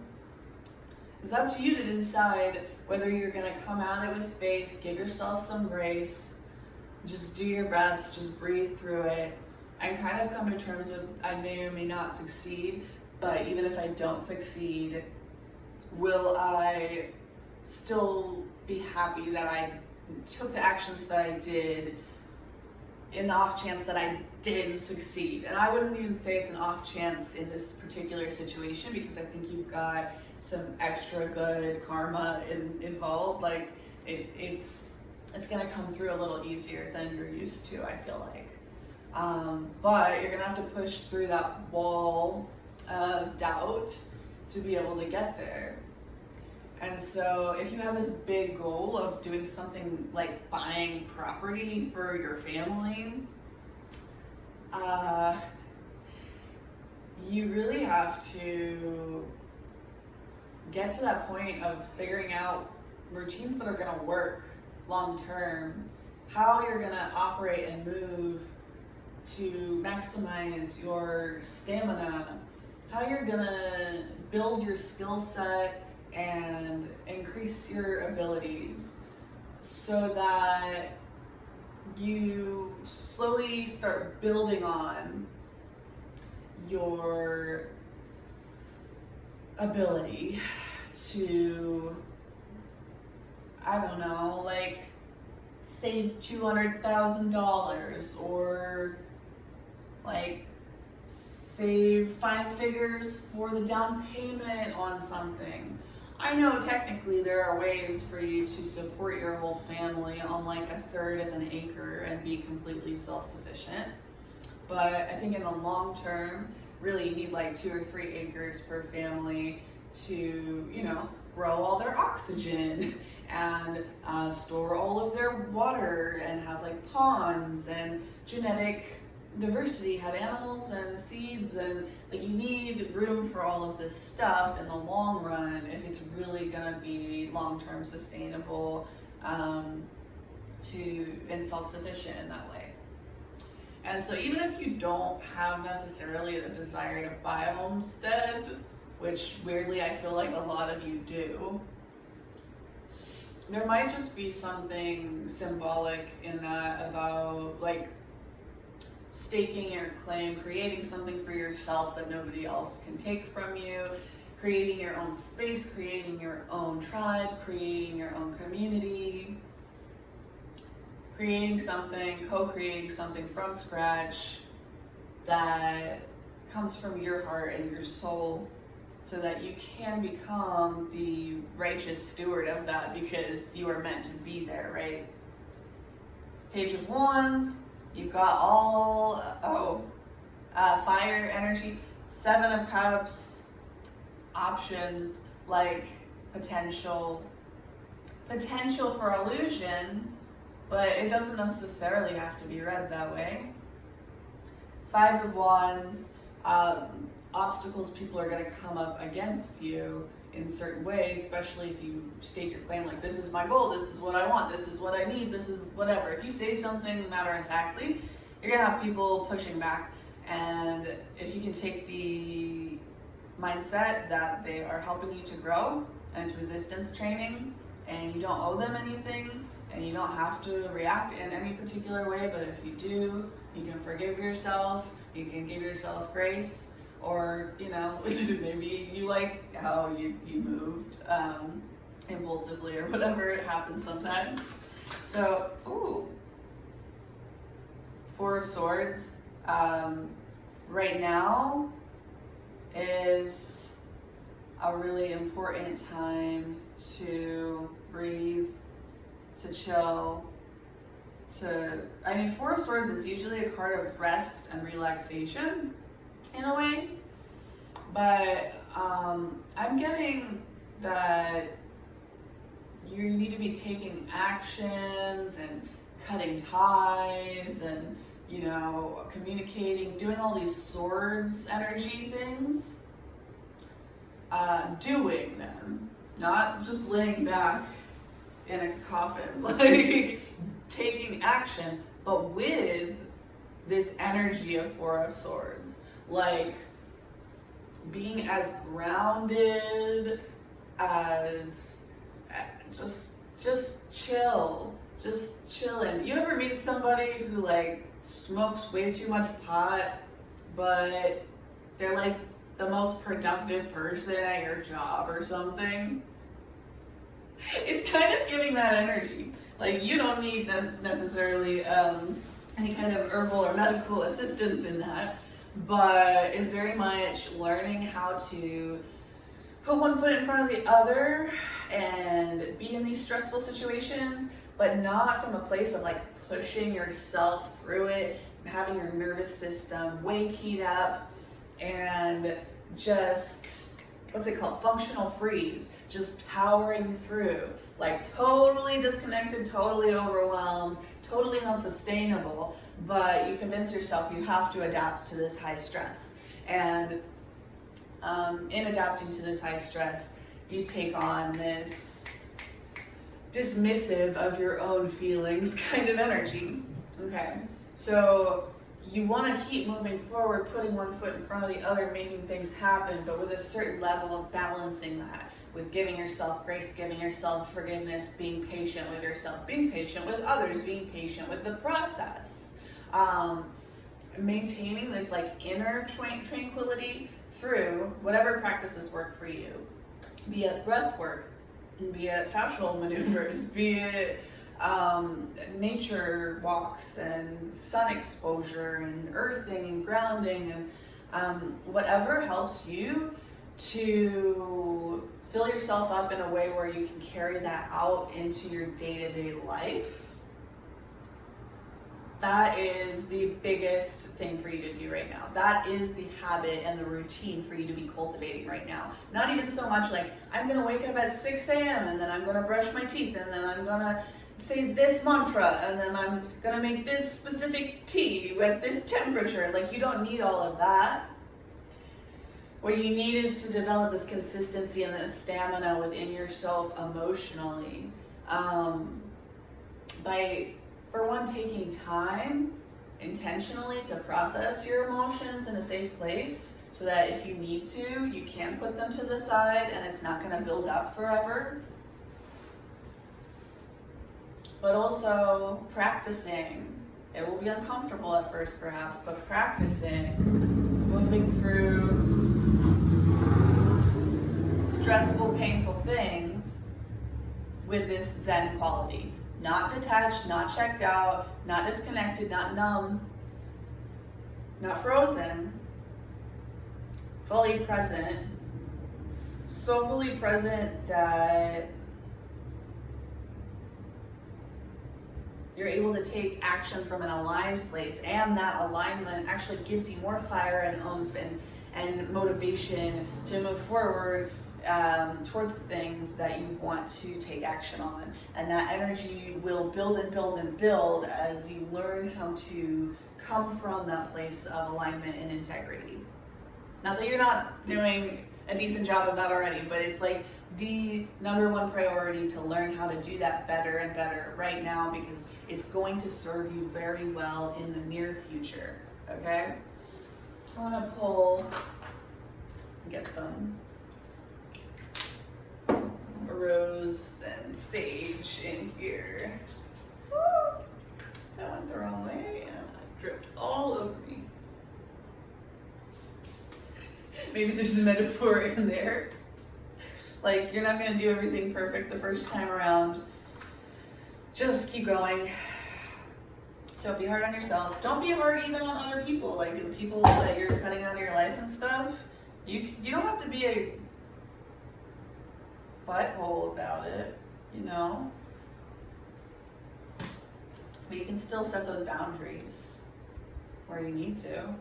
It's up to you to decide whether you're gonna come at it with faith, give yourself some grace, just do your best, just breathe through it, and kind of come to terms with I may or may not succeed, but even if I don't succeed, will I still be happy that I took the actions that I did in the off chance that I did succeed? And I wouldn't even say it's an off chance in this particular situation, because I think you've got some extra good karma involved. Like it's gonna come through a little easier than you're used to, I feel like. But you're gonna have to push through that wall of doubt to be able to get there. And so if you have this big goal of doing something like buying property for your family, you really have to get to that point of figuring out routines that are going to work long term, how you're going to operate and move to maximize your stamina, how you're going to build your skill set and increase your abilities so that you slowly start building on your ability to, I don't know, like save $200,000 or like save 5 figures for the down payment on something. I know technically there are ways for you to support your whole family on like 1/3 of an acre and be completely self-sufficient. But I think in the long term, really you need like 2 or 3 acres per family to, you know, grow all their oxygen and store all of their water and have like ponds and genetic diversity, have animals and seeds, and like you need room for all of this stuff in the long run if it's really gonna be long-term sustainable and self-sufficient in that way. And so even if you don't have necessarily the desire to buy a homestead, which weirdly I feel like a lot of you do, there might just be something symbolic in that about like staking your claim, creating something for yourself that nobody else can take from you, creating your own space, creating your own tribe, creating your own community, creating something, co-creating something from scratch that comes from your heart and your soul, so that you can become the righteous steward of that because you are meant to be there, right? Page of Wands. You've got all, fire energy, 7 of Cups, options like potential for illusion, but it doesn't necessarily have to be read that way. 5 of Wands, obstacles people are going to come up against you in certain ways, especially if you state your claim like, this is my goal, this is what I want, this is what I need, this is whatever. If you say something matter-of-factly, you're gonna have people pushing back. And if you can take the mindset that they are helping you to grow and it's resistance training and you don't owe them anything and you don't have to react in any particular way, but if you do, you can forgive yourself, you can give yourself grace. Or, you know, maybe you like how you moved impulsively or whatever, it happens sometimes. So, 4 of Swords. Right now is a really important time to breathe, to chill, 4 of Swords is usually a card of rest and relaxation in a way, but I'm getting that you need to be taking actions and cutting ties and, you know, communicating, doing all these swords energy things. Doing them, not just laying back in a coffin, like taking action, but with this energy of Four of Swords, like being as grounded as just chill, just chilling. You ever meet somebody who like smokes way too much pot, but they're like the most productive person at your job or something? It's kind of giving that energy. Like, you don't need necessarily any kind of herbal or medical assistance in that, but it's very much learning how to put one foot in front of the other and be in these stressful situations, but not from a place of like pushing yourself through it, having your nervous system way keyed up, and just, what's it called? Functional freeze, just powering through, like totally disconnected, totally overwhelmed, totally not sustainable, but you convince yourself you have to adapt to this high stress. And in adapting to this high stress, you take on this dismissive of your own feelings kind of energy. Okay, so you want to keep moving forward, putting one foot in front of the other, making things happen, but with a certain level of balancing that, with giving yourself grace, giving yourself forgiveness, being patient with yourself, being patient with others, being patient with the process. Maintaining this like inner tranquility through whatever practices work for you, be it breath work, be it fascial maneuvers, be it nature walks and sun exposure and earthing and grounding, and whatever helps you to fill yourself up in a way where you can carry that out into your day-to-day life. That is the biggest thing for you to do right now. That is the habit and the routine for you to be cultivating right now. Not even so much like, I'm gonna wake up at 6 a.m. and then I'm gonna brush my teeth and then I'm gonna say this mantra and then I'm gonna make this specific tea at this temperature. Like, you don't need all of that. What you need is to develop this consistency and this stamina within yourself emotionally. By, for one, taking time intentionally to process your emotions in a safe place so that if you need to, you can put them to the side and it's not going to build up forever. But also practicing. It will be uncomfortable at first perhaps, but practicing, moving through stressful, painful things with this Zen quality. Not detached, not checked out, not disconnected, not numb, not frozen, fully present. So fully present that you're able to take action from an aligned place, and that alignment actually gives you more fire and oomph and motivation to move forward towards the things that you want to take action on. And that energy will build and build and build as you learn how to come from that place of alignment and integrity. Not that you're not doing a decent job of that already, but it's like the number one priority to learn how to do that better and better right now, because it's going to serve you very well in the near future, okay? I want to pull, get some rose and sage in here. Woo! That went the wrong way and it dripped all over me. Maybe there's a metaphor in there. Like, you're not going to do everything perfect the first time around. Just keep going. Don't be hard on yourself. Don't be hard even on other people, like the people that you're cutting out of your life and stuff. You don't have to be a butthole about it, you know? But you can still set those boundaries where you need to.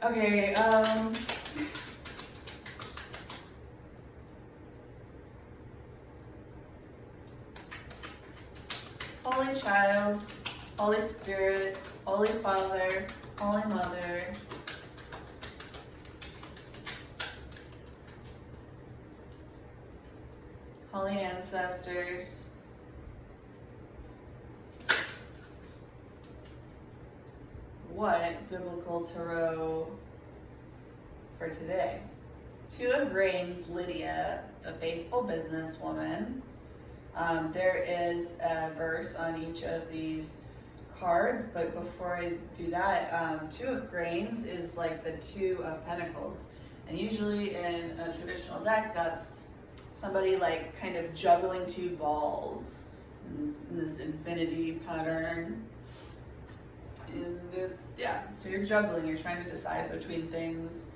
Okay, Holy Spirit, Holy Father, Holy Mother, Holy Ancestors, what biblical tarot for today? Two of Grains, Lydia, the faithful businesswoman. There is a verse on each of these cards, but before I do that, Two of Grains is like the Two of Pentacles. And usually in a traditional deck, that's somebody like kind of juggling two balls in this infinity pattern. And it's, yeah, so you're juggling, you're trying to decide between things.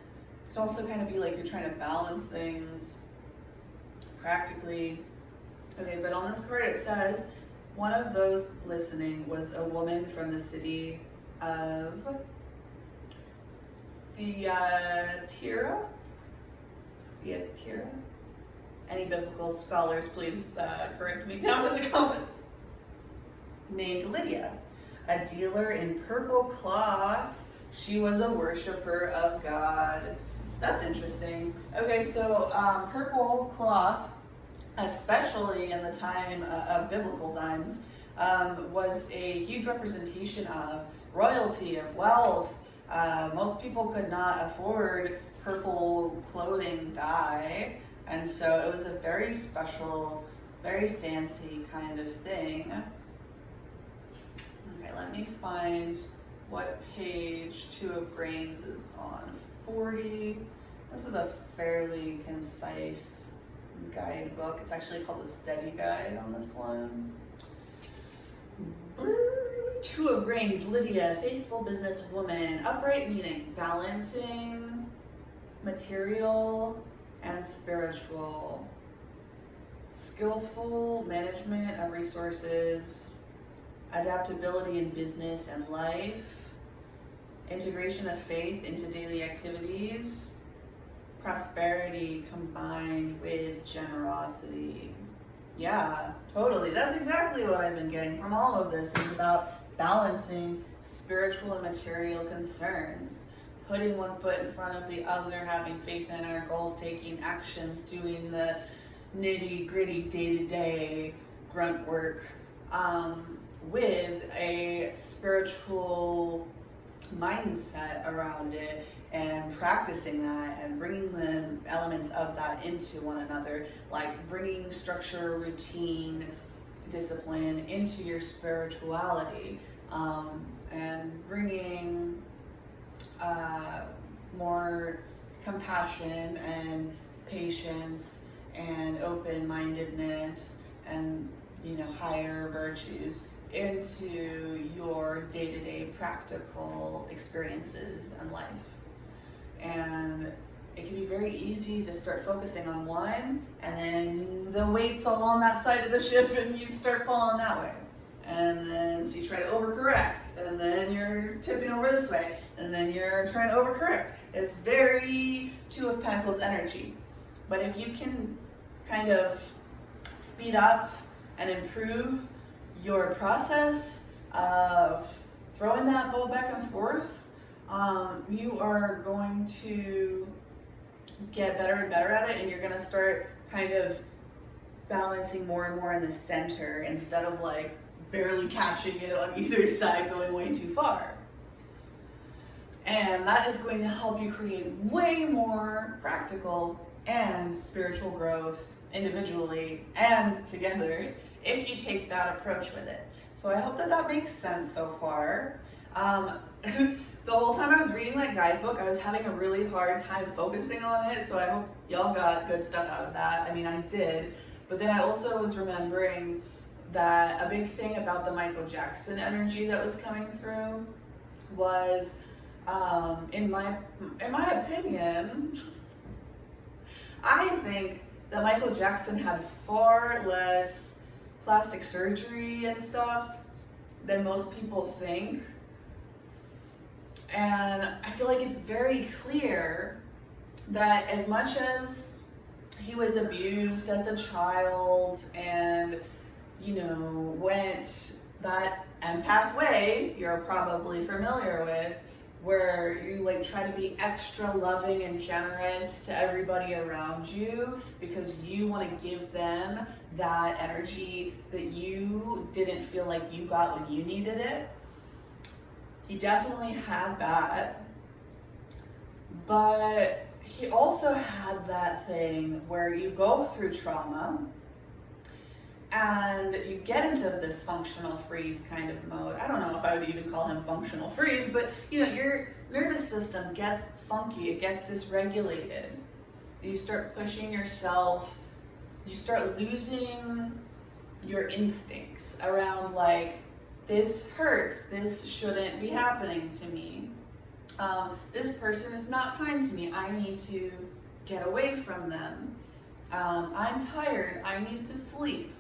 It could also kind of be like you're trying to balance things practically. Okay, but on this card it says, one of those listening was a woman from the city of Tierra? Tierra? Any biblical scholars, please correct me down in the comments. Named Lydia, a dealer in purple cloth. She was a worshiper of God. That's interesting. Okay, so purple cloth, especially in the time of biblical times, was a huge representation of royalty, of wealth. Most people could not afford purple clothing dye, and so it was a very special, very fancy kind of thing. Okay, let me find what page Two of Grains is on. 40. This is a fairly concise guidebook. It's actually called the Study Guide on this one. Two of Grains, Lydia, faithful businesswoman, upright meaning, balancing material and spiritual, skillful management of resources, adaptability in business and life, integration of faith into daily activities, prosperity combined with generosity. Yeah, totally. That's exactly what I've been getting from all of this. Is about balancing spiritual and material concerns, putting one foot in front of the other, having faith in our goals, taking actions, doing the nitty gritty day-to-day grunt work, with a spiritual mindset around it, and practicing that and bringing the elements of that into one another, like bringing structure, routine, discipline into your spirituality, and bringing more compassion and patience and open-mindedness and, you know, higher virtues into your day-to-day practical experiences and life. And it can be very easy to start focusing on one, and then the weight's all on that side of the ship and you start falling that way. And then so you try to overcorrect, and then you're tipping over this way, and then you're trying to overcorrect. It's very Two of Pentacles energy. But if you can kind of speed up and improve your process of throwing that ball back and forth, you are going to get better and better at it, and you're going to start kind of balancing more and more in the center instead of like barely catching it on either side, going way too far. And that is going to help you create way more practical and spiritual growth individually and together if you take that approach with it. So I hope that that makes sense so far. The whole time I was reading that guidebook, I was having a really hard time focusing on it, so I hope y'all got good stuff out of that. I mean, I did. But then I also was remembering that a big thing about the Michael Jackson energy that was coming through was, in my opinion, I think that Michael Jackson had far less plastic surgery and stuff than most people think. And I feel like it's very clear that as much as he was abused as a child and, you know, went that empath way you're probably familiar with, where you like try to be extra loving and generous to everybody around you because you want to give them that energy that you didn't feel like you got when you needed it. He definitely had that, but he also had that thing where you go through trauma and you get into this functional freeze kind of mode. I don't know if I would even call him functional freeze, but you know, your nervous system gets funky, it gets dysregulated. You start pushing yourself, you start losing your instincts around like, this hurts, this shouldn't be happening to me. This person is not kind to me, I need to get away from them. I'm tired, I need to sleep.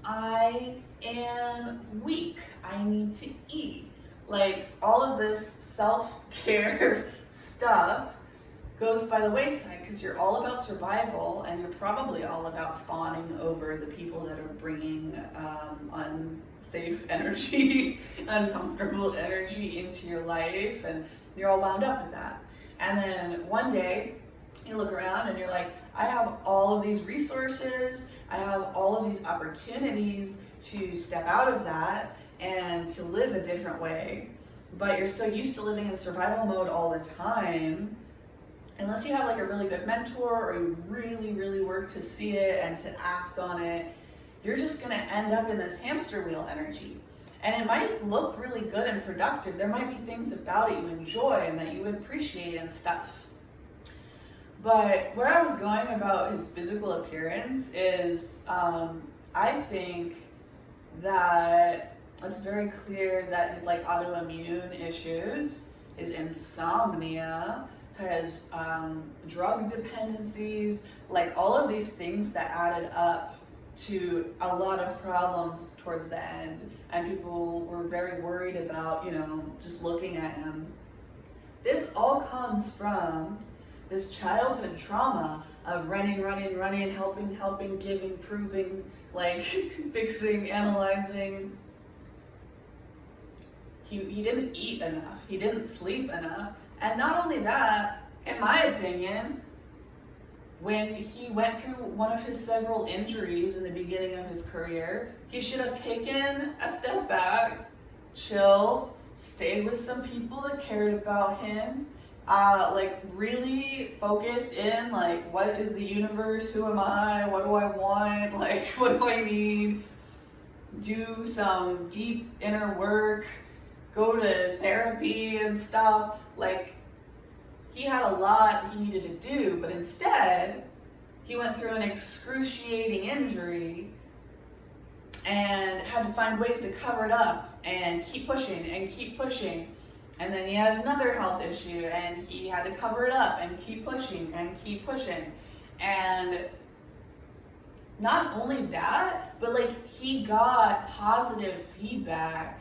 I am weak, I need to eat. Like, all of this self-care stuff goes by the wayside because you're all about survival, and you're probably all about fawning over the people that are bringing unsafe energy, uncomfortable energy into your life, and you're all wound up with that. And then one day you look around and you're like, I have all of these resources, I have all of these opportunities to step out of that and to live a different way. But you're so used to living in survival mode all the time, unless you have like a really good mentor or you really, really work to see it and to act on it, you're just gonna end up in this hamster wheel energy. And it might look really good and productive. There might be things about it you enjoy and that you appreciate and stuff. But where I was going about his physical appearance is, I think that it's very clear that his like autoimmune issues, his insomnia, his drug dependencies, like all of these things that added up to a lot of problems towards the end. And people were very worried about, you know, just looking at him. This all comes from this childhood trauma of running, helping, giving, proving, like fixing, analyzing. He didn't eat enough. He didn't sleep enough. And not only that, in my opinion, when he went through one of his several injuries in the beginning of his career, he should have taken a step back, chilled, stayed with some people that cared about him, like really focused in like, what is the universe, who am I, what do I want, like what do I need, do some deep inner work, go to therapy and stuff. Like, he had a lot he needed to do, but instead he went through an excruciating injury and had to find ways to cover it up and keep pushing and keep pushing. And then he had another health issue and he had to cover it up and keep pushing and keep pushing. And not only that, but like he got positive feedback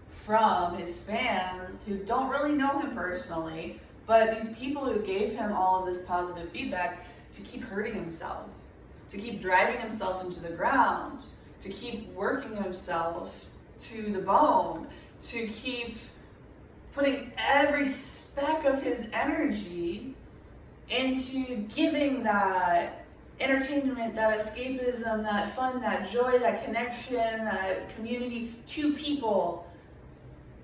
from his fans who don't really know him personally, but these people who gave him all of this positive feedback to keep hurting himself, to keep driving himself into the ground, to keep working himself to the bone, to keep putting every speck of his energy into giving that entertainment, that escapism, that fun, that joy, that connection, that community to people.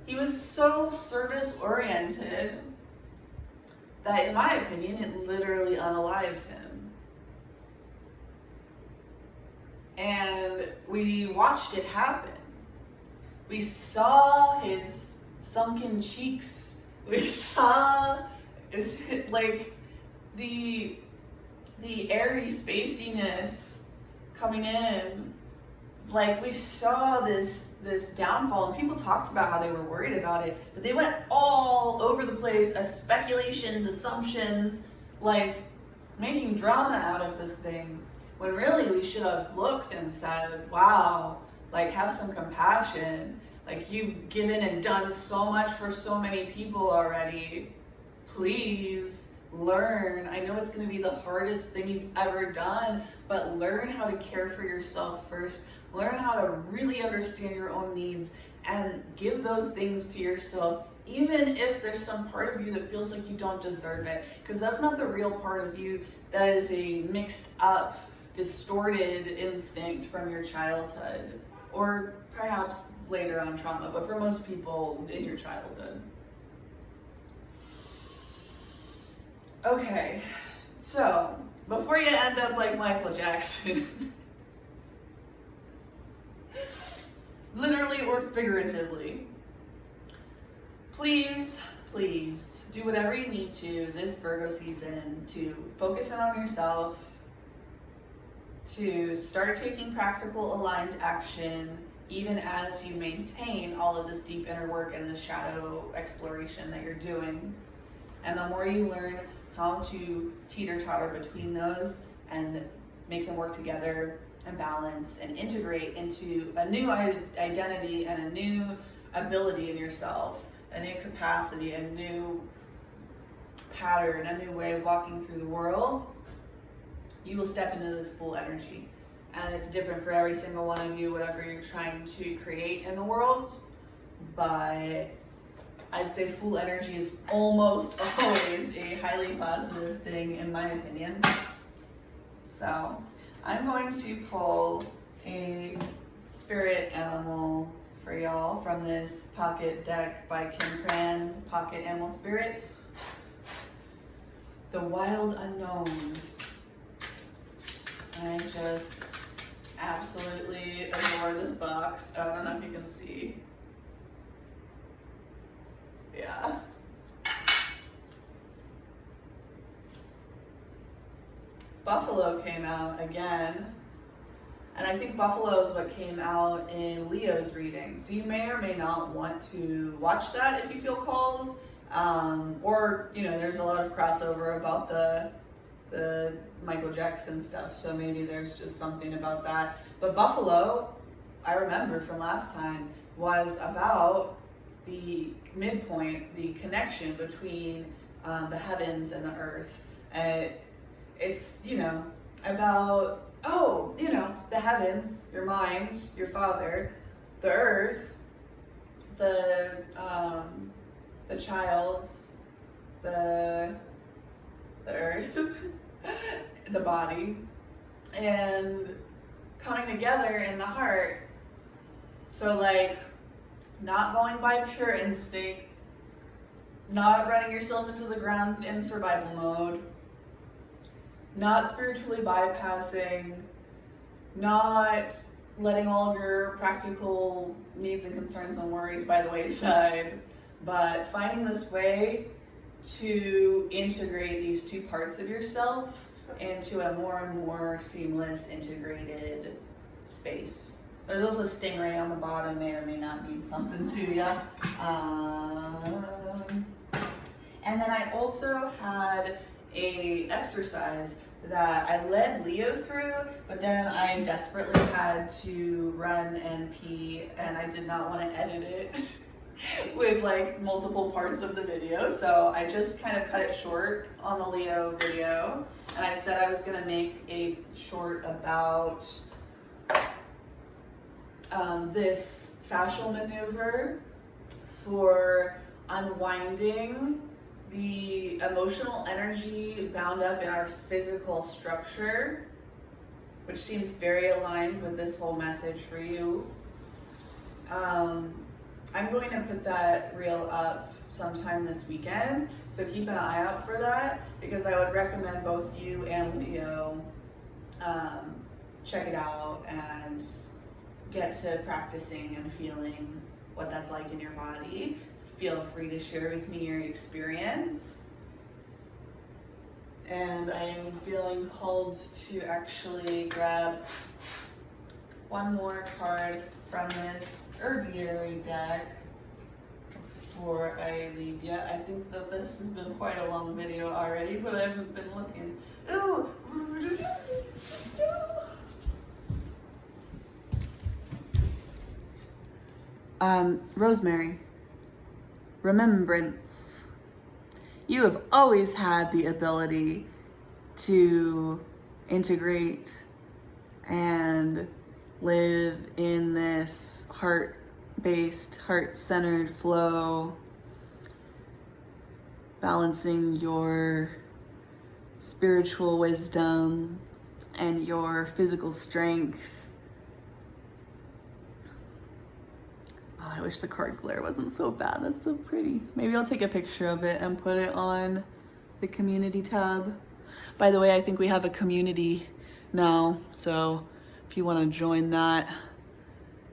He was so service-oriented that, in my opinion, it literally unalived him. And we watched it happen. We saw his sunken cheeks. We saw like the airy spaciness coming in. Like, we saw this downfall, and people talked about how they were worried about it, but they went all over the place as speculations, assumptions, like making drama out of this thing, when really we should have looked and said, wow, like, have some compassion. Like, you've given and done so much for so many people already. Please learn. I know it's going to be the hardest thing you've ever done, but learn how to care for yourself first. Learn how to really understand your own needs and give those things to yourself, even if there's some part of you that feels like you don't deserve it, because that's not the real part of you. That is a mixed up, distorted instinct from your childhood, or perhaps later on trauma, but for most people in your childhood. Okay, so before you end up like Michael Jackson, literally or figuratively, please do whatever you need to this Virgo season to focus in on yourself, to start taking practical aligned action, even as you maintain all of this deep inner work and this shadow exploration that you're doing. And the more you learn how to teeter-totter between those and make them work together and balance and integrate into a new identity and a new ability in yourself, a new capacity, a new pattern, a new way of walking through the world, you will step into this full energy. And it's different for every single one of you, whatever you're trying to create in the world. But I'd say full energy is almost always a highly positive thing, in my opinion. So I'm going to pull a spirit animal for y'all from this pocket deck by Krans, Pocket Animal Spirit. The Wild Unknown. I just absolutely adore this box. I don't know if you can see. Yeah. Buffalo came out again. And I think buffalo is what came out in Leo's reading. So you may or may not want to watch that if you feel called. Or, you know, there's a lot of crossover about the Michael Jackson stuff. So maybe there's just something about that. But buffalo, I remember from last time, was about the midpoint, the connection between the heavens and the earth. It's, you know, about, the heavens, your mind, your father, the earth, the child, the earth, the body, and coming together in the heart. So like, not going by pure instinct, not running yourself into the ground in survival mode, not spiritually bypassing, not letting all of your practical needs and concerns and worries by the wayside, but finding this way to integrate these two parts of yourself into a more and more seamless, integrated space. There's also stingray on the bottom, may or may not mean something to you. And then I also had a exercise that I led Leo through, but then I desperately had to run and pee, and I did not want to edit it with like multiple parts of the video, so I just kind of cut it short on the Leo video, and I said I was gonna make a short about this fascial maneuver for unwinding the emotional energy bound up in our physical structure, which seems very aligned with this whole message for you. I'm going to put that reel up sometime this weekend, so keep an eye out for that, because I would recommend both you and Leo check it out and get to practicing and feeling what that's like in your body. Feel free to share with me your experience. And I am feeling called to actually grab one more card from this Herbiary deck before I leave you. I think that this has been quite a long video already, but I haven't been looking. Ooh! Rosemary. Remembrance. You have always had the ability to integrate and live in this heart heart-based, heart-centered flow, balancing your spiritual wisdom and your physical strength. Oh, I wish the card glare wasn't so bad. That's so pretty. Maybe I'll take a picture of it and put it on the community tab. By the way, I think we have a community now, so if you want to join that,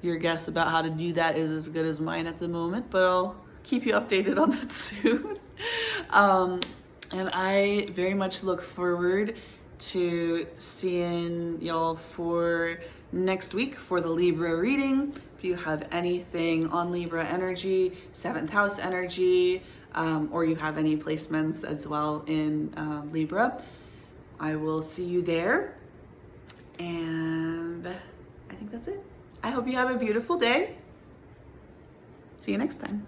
your guess about how to do that is as good as mine at the moment, but I'll keep you updated on that soon. And I very much look forward to seeing y'all for next week for the Libra reading. If you have anything on Libra energy, 7th house energy, or you have any placements as well in Libra, I will see you there. And I think that's it. I hope you have a beautiful day. See you next time.